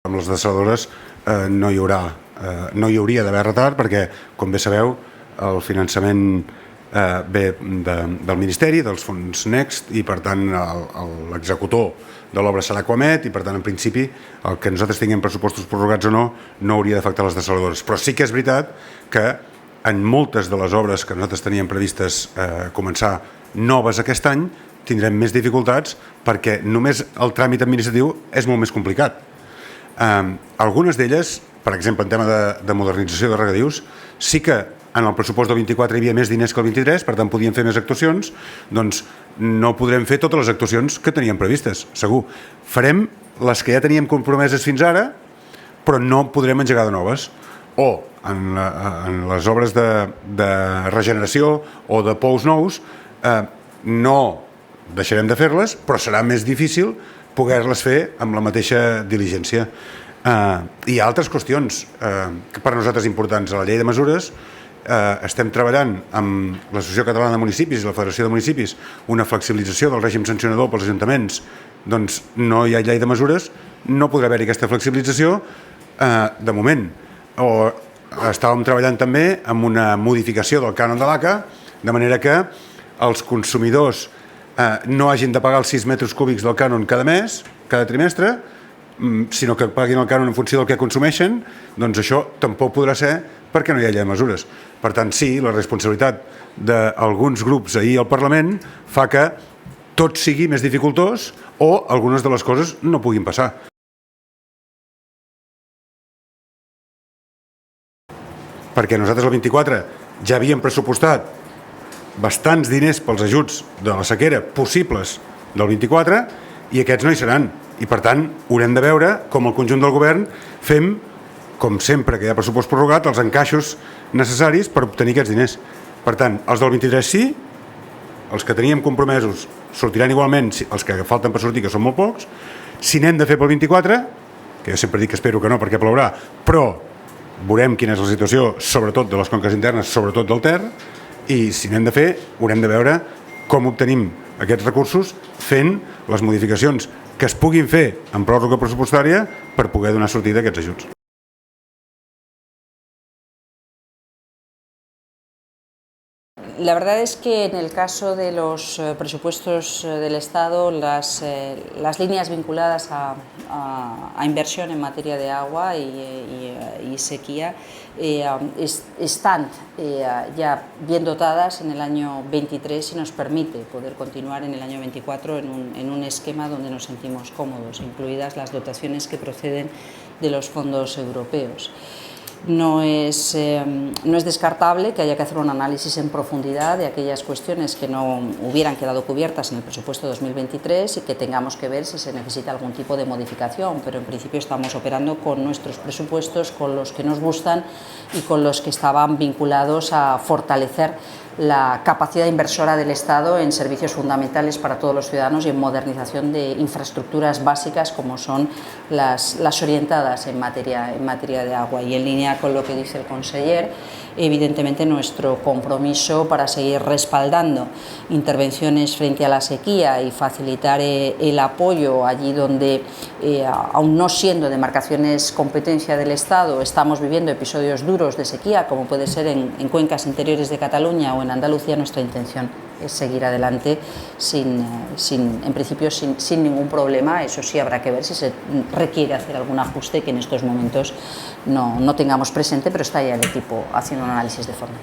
Amb les dessaladores no hi hauria d'haver retard perquè, com bé sabeu, el finançament ve del Ministeri, dels fons Next, i per tant l'executor de l'obra serà Comet, i per tant en principi el que nosaltres tinguem pressupostos prorrogats o no hauria d'afectar les dessaladores. Però sí que és veritat que en moltes de les obres que nosaltres teníem previstes començar noves aquest any tindrem més dificultats perquè només el tràmit administratiu és molt més complicat. Algunes d'elles, per exemple en tema de modernització de regadius, sí que en el pressupost del 24 hi havia més diners que el 23, per tant podíem fer més actuacions, doncs no podrem fer totes les actuacions que teníem previstes, segur. Farem les que ja teníem compromeses fins ara, però no podrem engegar de noves. O en les obres de regeneració o de pous nous no deixarem de fer-les, però serà més difícil poder-les fer amb la mateixa diligència. Hi ha altres qüestions que per nosaltres importants. A la llei de mesures estem treballant amb l'Associació Catalana de Municipis i la Federació de Municipis una flexibilització del règim sancionador pels ajuntaments. Doncs no hi ha llei de mesures, no podrà haver-hi aquesta flexibilització de moment. O estàvem treballant també amb una modificació del cànon de l'ACA, de manera que els consumidors no hagin de pagar els 6 metres cúbics del cànon cada mes, cada trimestre, sinó que paguin el cànon en funció del que consumeixen. Doncs això tampoc podrà ser perquè no hi ha llei de mesures. Per tant, sí, la responsabilitat d'alguns grups ahir al Parlament fa que tot sigui més dificultós o algunes de les coses no puguin passar. Perquè nosaltres el 24 ja havíem pressupostat bastants diners pels ajuts de la sequera possibles del 24 i aquests no hi seran. I per tant haurem de veure com el conjunt del govern fem, com sempre que hi ha pressupost prorrogat, els encaixos necessaris per obtenir aquests diners. Per tant, els del 23 sí, els que teníem compromesos sortiran igualment, els que falten per sortir, que són molt pocs. Si n'hem de fer pel 24, que jo sempre dic que espero que no perquè plourà, però veurem quina és la situació, sobretot de les conques internes, sobretot del Ter, i si n'hem de fer, haurem de veure com obtenim aquests recursos fent les modificacions que es puguin fer en pròrroga pressupostària per poder donar sortida a aquests ajuts. La verdad es que en el caso de los presupuestos del Estado, las líneas vinculadas a inversión en materia de agua y sequía están ya bien dotadas en el año 23 y nos permite poder continuar en el año 24 en un esquema donde nos sentimos cómodos, incluidas las dotaciones que proceden de los fondos europeos. No es descartable que haya que hacer un análisis en profundidad de aquellas cuestiones que no hubieran quedado cubiertas en el presupuesto 2023 y que tengamos que ver si se necesita algún tipo de modificación, pero en principio estamos operando con nuestros presupuestos, con los que nos gustan y con los que estaban vinculados a fortalecer la capacidad inversora del Estado en servicios fundamentales para todos los ciudadanos y en modernización de infraestructuras básicas como son las orientadas en materia de agua. Y en línea con lo que dice el conseller, evidentemente nuestro compromiso para seguir respaldando intervenciones frente a la sequía y facilitar el apoyo allí donde, aun no siendo demarcaciones competencia del Estado, estamos viviendo episodios duros de sequía, como puede ser en cuencas interiores de Cataluña o en Andalucía. Nuestra intención es seguir adelante en principio sin ningún problema. Eso sí, habrá que ver si se requiere hacer algún ajuste que en estos momentos no tengamos presente, pero está ya el equipo haciendo un análisis de fondo.